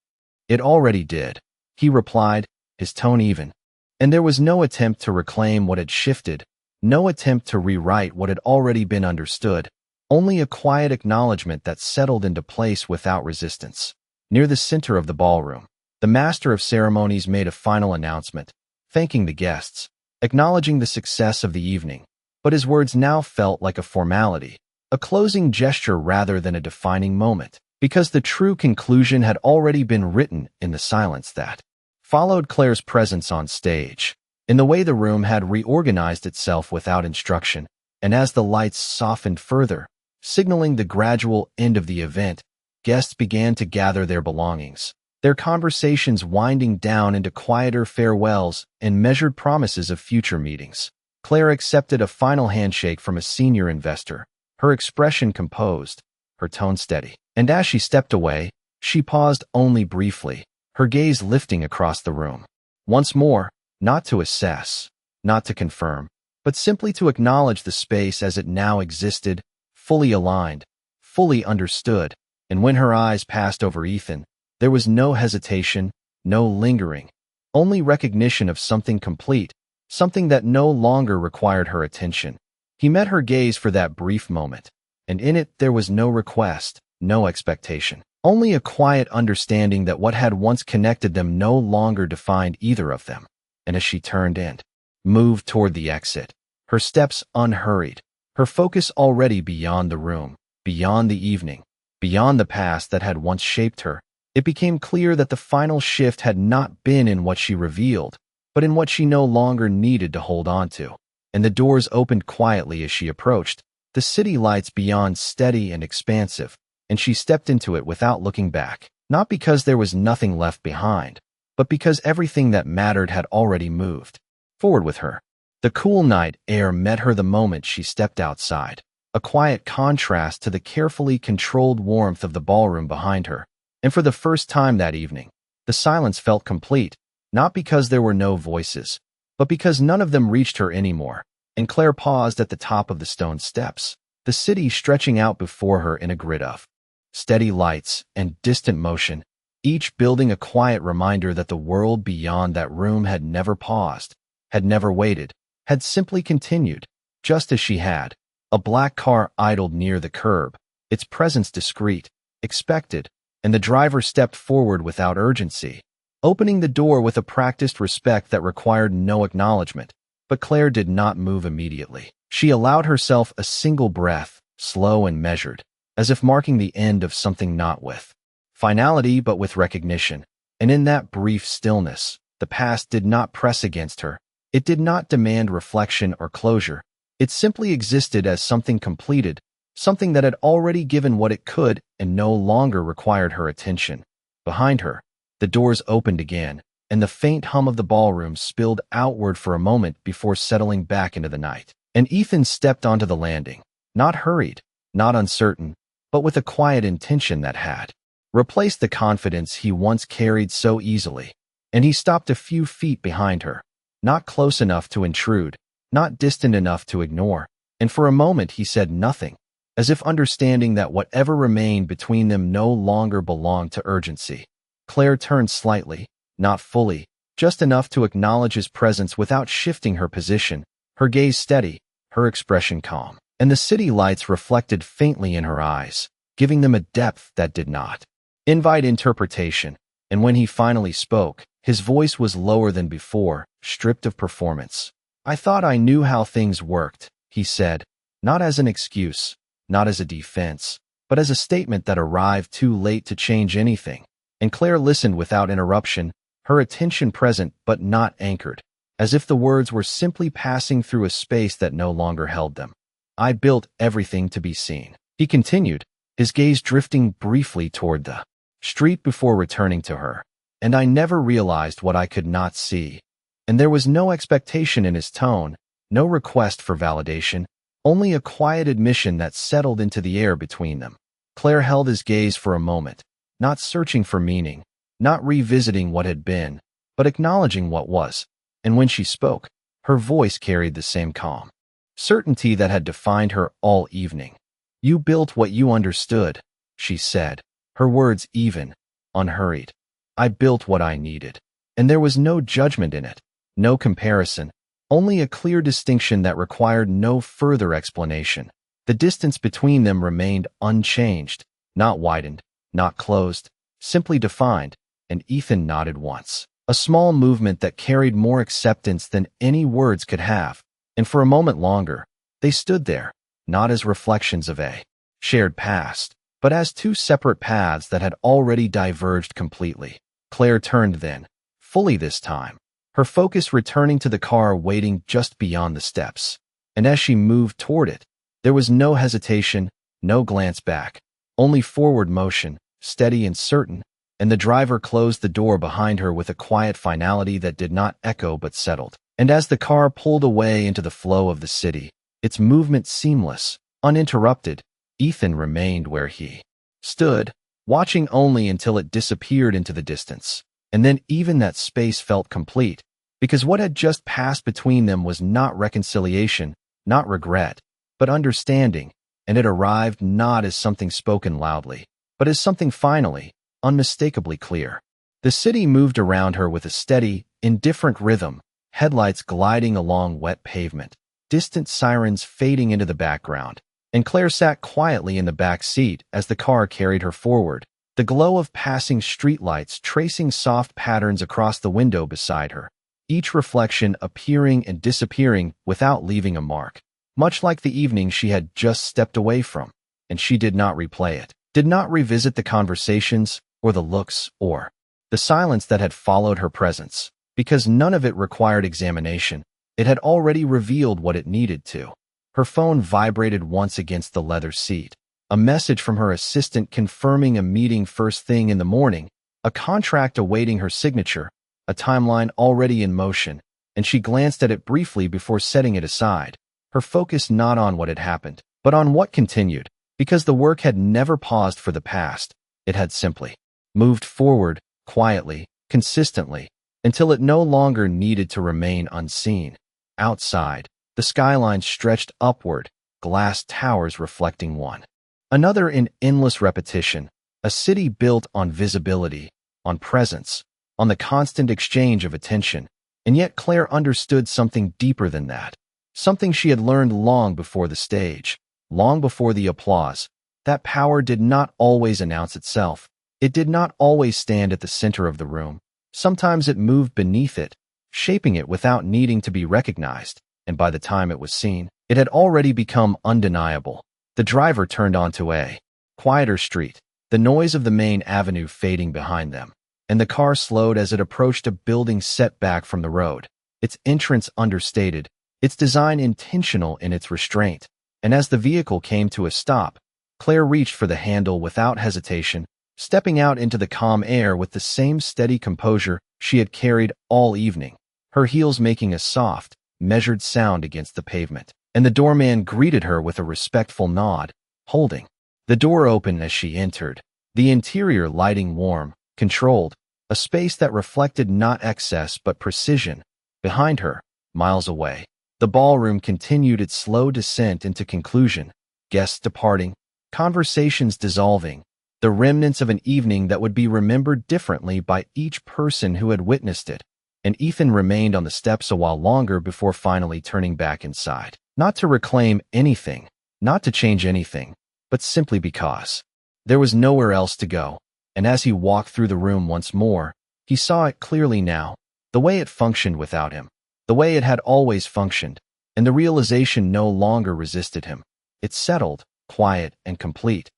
"It already did," he replied, his tone even. And there was no attempt to reclaim what had shifted, no attempt to rewrite what had already been understood, only a quiet acknowledgement that settled into place without resistance. Near the center of the ballroom, the master of ceremonies made a final announcement, thanking the guests, acknowledging the success of the evening, but his words now felt like a formality, a closing gesture rather than a defining moment, because the true conclusion had already been written in the silence that followed Claire's presence on stage, in the way the room had reorganized itself without instruction, and as the lights softened further, signaling the gradual end of the event, guests began to gather their belongings, their conversations winding down into quieter farewells and measured promises of future meetings. Claire accepted a final handshake from a senior investor, her expression composed, her tone steady. And as she stepped away, she paused only briefly, her gaze lifting across the room. Once more, not to assess, not to confirm, but simply to acknowledge the space as it now existed, fully aligned, fully understood. And when her eyes passed over Ethan, there was no hesitation, no lingering, only recognition of something complete, something that no longer required her attention. He met her gaze for that brief moment, and in it there was no request, no expectation. Only a quiet understanding that what had once connected them no longer defined either of them. And as she turned and moved toward the exit, her steps unhurried, her focus already beyond the room, beyond the evening, beyond the past that had once shaped her, it became clear that the final shift had not been in what she revealed, but in what she no longer needed to hold on to. And the doors opened quietly as she approached, the city lights beyond steady and expansive, and she stepped into it without looking back, not because there was nothing left behind, but because everything that mattered had already moved forward with her. The cool night air met her the moment she stepped outside, a quiet contrast to the carefully controlled warmth of the ballroom behind her. And for the first time that evening, the silence felt complete, not because there were no voices, but because none of them reached her anymore. And Claire paused at the top of the stone steps, the city stretching out before her in a grid of steady lights and distant motion, each building a quiet reminder that the world beyond that room had never paused, had never waited, had simply continued, just as she had. A black car idled near the curb, its presence discreet, expected, and the driver stepped forward without urgency, opening the door with a practiced respect that required no acknowledgement. But Claire did not move immediately. She allowed herself a single breath, slow and measured, as if marking the end of something not with finality but with recognition. And in that brief stillness, the past did not press against her. It did not demand reflection or closure. It simply existed as something completed, something that had already given what it could and no longer required her attention. Behind her, the doors opened again, and the faint hum of the ballroom spilled outward for a moment before settling back into the night. And Ethan stepped onto the landing, not hurried, not uncertain, but with a quiet intention that had replaced the confidence he once carried so easily. And he stopped a few feet behind her, not close enough to intrude, not distant enough to ignore, and for a moment he said nothing, as if understanding that whatever remained between them no longer belonged to urgency. Claire turned slightly, not fully, just enough to acknowledge his presence without shifting her position, her gaze steady, her expression calm, and the city lights reflected faintly in her eyes, giving them a depth that did not invite interpretation. And when he finally spoke, his voice was lower than before, stripped of performance. "I thought I knew how things worked," he said, not as an excuse, not as a defense, but as a statement that arrived too late to change anything. And Claire listened without interruption, her attention present but not anchored, as if the words were simply passing through a space that no longer held them. "I built everything to be seen," he continued, his gaze drifting briefly toward the street before returning to her. "And I never realized what I could not see." And there was no expectation in his tone, no request for validation, only a quiet admission that settled into the air between them. Claire held his gaze for a moment, not searching for meaning, not revisiting what had been, but acknowledging what was. And when she spoke, her voice carried the same calm certainty that had defined her all evening. "You built what you understood," she said, her words even, unhurried. "I built what I needed." And there was no judgment in it, no comparison, only a clear distinction that required no further explanation. The distance between them remained unchanged, not widened, not closed, simply defined, and Ethan nodded once. A small movement that carried more acceptance than any words could have, and for a moment longer, they stood there, not as reflections of a shared past, but as two separate paths that had already diverged completely. Claire turned then, fully this time, her focus returning to the car waiting just beyond the steps. And as she moved toward it, there was no hesitation, no glance back, only forward motion, steady and certain, and the driver closed the door behind her with a quiet finality that did not echo but settled. And as the car pulled away into the flow of the city, its movement seamless, uninterrupted, Ethan remained where he stood, watching only until it disappeared into the distance. And then even that space felt complete, because what had just passed between them was not reconciliation, not regret, but understanding, and it arrived not as something spoken loudly, but as something finally, unmistakably clear. The city moved around her with a steady, indifferent rhythm, headlights gliding along wet pavement, distant sirens fading into the background, and Claire sat quietly in the back seat as the car carried her forward, the glow of passing streetlights tracing soft patterns across the window beside her, each reflection appearing and disappearing without leaving a mark, much like the evening she had just stepped away from. And she did not replay it, did not revisit the conversations, or the looks, or the silence that had followed her presence, because none of it required examination. It had already revealed what it needed to. Her phone vibrated once against the leather seat. A message from her assistant confirming a meeting first thing in the morning, a contract awaiting her signature, a timeline already in motion, and she glanced at it briefly before setting it aside, her focus not on what had happened, but on what continued, because the work had never paused for the past. It had simply moved forward, quietly, consistently, until it no longer needed to remain unseen. Outside, the skyline stretched upward, glass towers reflecting one another in endless repetition, a city built on visibility, on presence, on the constant exchange of attention. And yet Claire understood something deeper than that, something she had learned long before the stage, long before the applause. That power did not always announce itself. It did not always stand at the center of the room. Sometimes it moved beneath it, shaping it without needing to be recognized, and by the time it was seen, it had already become undeniable. The driver turned onto a quieter street, the noise of the main avenue fading behind them, and the car slowed as it approached a building set back from the road, its entrance understated, its design intentional in its restraint. And as the vehicle came to a stop, Claire reached for the handle without hesitation, stepping out into the calm air with the same steady composure she had carried all evening, her heels making a soft, measured sound against the pavement. And the doorman greeted her with a respectful nod, holding the door open as she entered, the interior lighting warm, controlled, a space that reflected not excess but precision, Behind her, miles away, the ballroom continued its slow descent into conclusion, guests departing, conversations dissolving, the remnants of an evening that would be remembered differently by each person who had witnessed it. And Ethan remained on the steps a while longer before finally turning back inside. Not to reclaim anything, not to change anything, but simply because. There was nowhere else to go, and as he walked through the room once more, he saw it clearly now, the way it functioned without him, the way it had always functioned, and the realization no longer resisted him. It settled, quiet and complete.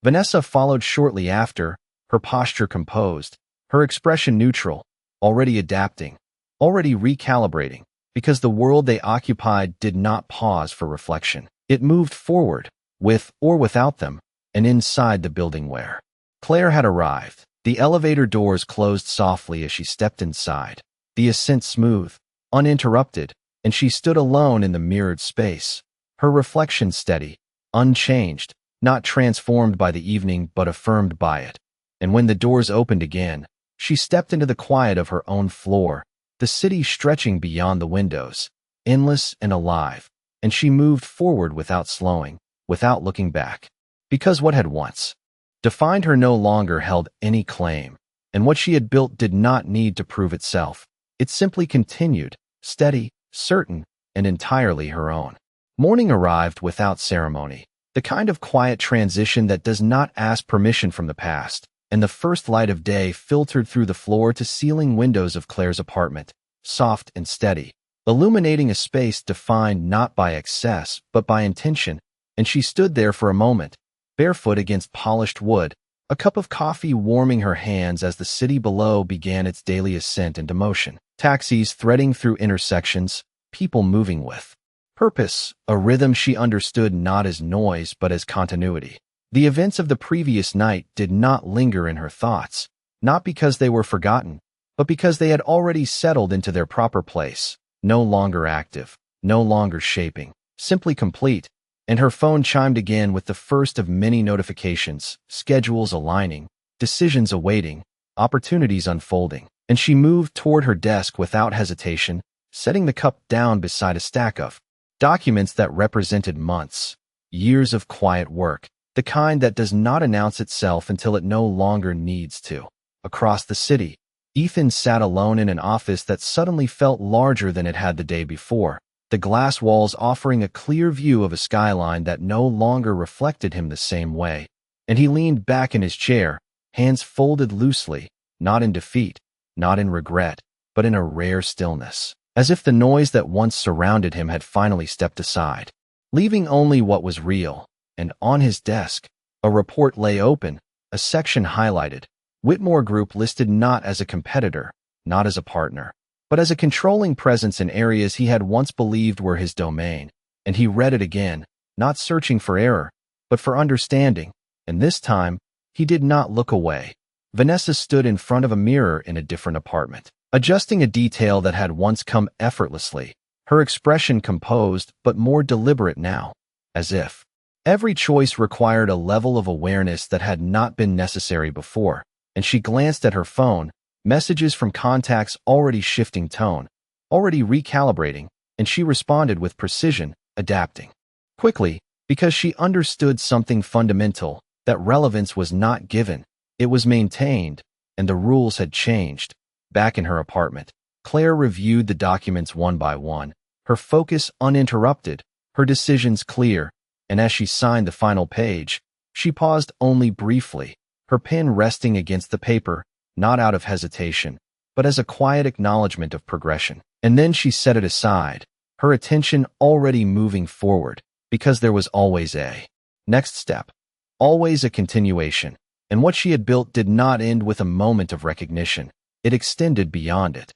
Vanessa followed shortly after, her posture composed, her expression neutral, already adapting, already recalibrating, because the world they occupied did not pause for reflection. It moved forward, with or without them, and inside the building where Claire had arrived. The elevator doors closed softly as she stepped inside, the ascent smooth, uninterrupted, and she stood alone in the mirrored space, her reflection steady, unchanged, not transformed by the evening but affirmed by it. And when the doors opened again, she stepped into the quiet of her own floor, the city stretching beyond the windows, endless and alive, and she moved forward without slowing, without looking back. Because what had once defined her no longer held any claim, and what she had built did not need to prove itself. It simply continued, steady, certain, and entirely her own. Morning arrived without ceremony, the kind of quiet transition that does not ask permission from the past, and the first light of day filtered through the floor-to-ceiling windows of Claire's apartment, soft and steady, illuminating a space defined not by excess but by intention, and she stood there for a moment, barefoot against polished wood, a cup of coffee warming her hands as the city below began its daily ascent into motion. Taxis threading through intersections, people moving with purpose, a rhythm she understood not as noise but as continuity. The events of the previous night did not linger in her thoughts, not because they were forgotten, but because they had already settled into their proper place, no longer active, no longer shaping, simply complete. And her phone chimed again with the first of many notifications, schedules aligning, decisions awaiting, opportunities unfolding. And she moved toward her desk without hesitation, setting the cup down beside a stack of documents that represented months, years of quiet work, the kind that does not announce itself until it no longer needs to. Across the city, Ethan sat alone in an office that suddenly felt larger than it had the day before, the glass walls offering a clear view of a skyline that no longer reflected him the same way. And he leaned back in his chair, hands folded loosely, not in defeat, not in regret, but in a rare stillness, as if the noise that once surrounded him had finally stepped aside, leaving only what was real. And on his desk, a report lay open, a section highlighted, Whitmore Group listed not as a competitor, not as a partner, but as a controlling presence in areas he had once believed were his domain. And he read it again, not searching for error, but for understanding, and this time, he did not look away. Vanessa stood in front of a mirror in a different apartment, adjusting a detail that had once come effortlessly, her expression composed but more deliberate now, as if every choice required a level of awareness that had not been necessary before. And she glanced at her phone, messages from contacts already shifting tone, already recalibrating, and she responded with precision, adapting quickly, because she understood something fundamental, that relevance was not given, it was maintained, and the rules had changed. Back in her apartment, Claire reviewed the documents one by one, her focus uninterrupted, her decisions clear, and as she signed the final page, she paused only briefly, her pen resting against the paper, not out of hesitation, but as a quiet acknowledgement of progression. And then she set it aside, her attention already moving forward, because there was always a next step, always a continuation, and what she had built did not end with a moment of recognition. It extended beyond it.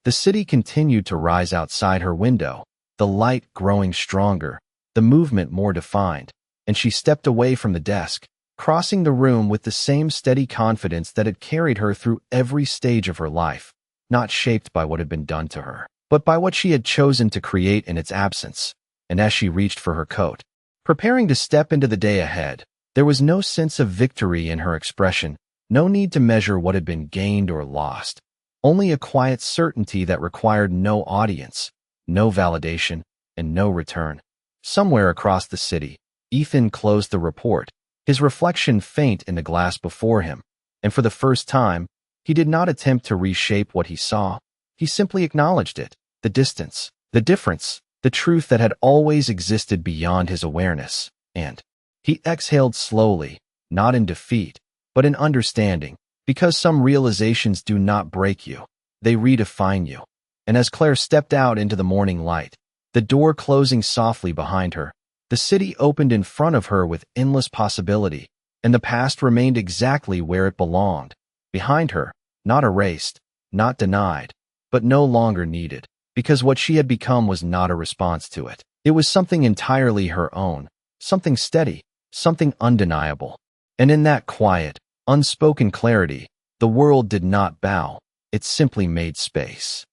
The city continued to rise outside her window, the light growing stronger, the movement more defined, and she stepped away from the desk, crossing the room with the same steady confidence that had carried her through every stage of her life, not shaped by what had been done to her, but by what she had chosen to create in its absence. And as she reached for her coat, preparing to step into the day ahead, there was no sense of victory in her expression, no need to measure what had been gained or lost. only a quiet certainty that required no audience, no validation, and no return. Somewhere across the city, Ethan closed the report, his reflection faint in the glass before him, and for the first time, he did not attempt to reshape what he saw. He simply acknowledged it, the distance, the difference, the truth that had always existed beyond his awareness, and he exhaled slowly, not in defeat, but in understanding, because some realizations do not break you, they redefine you. And as Claire stepped out into the morning light, the door closing softly behind her, the city opened in front of her with endless possibility, and the past remained exactly where it belonged, behind her, not erased, not denied, but no longer needed, because what she had become was not a response to it. It was something entirely her own, something steady, something undeniable. And in that quiet, unspoken clarity, the world did not bow, it simply made space.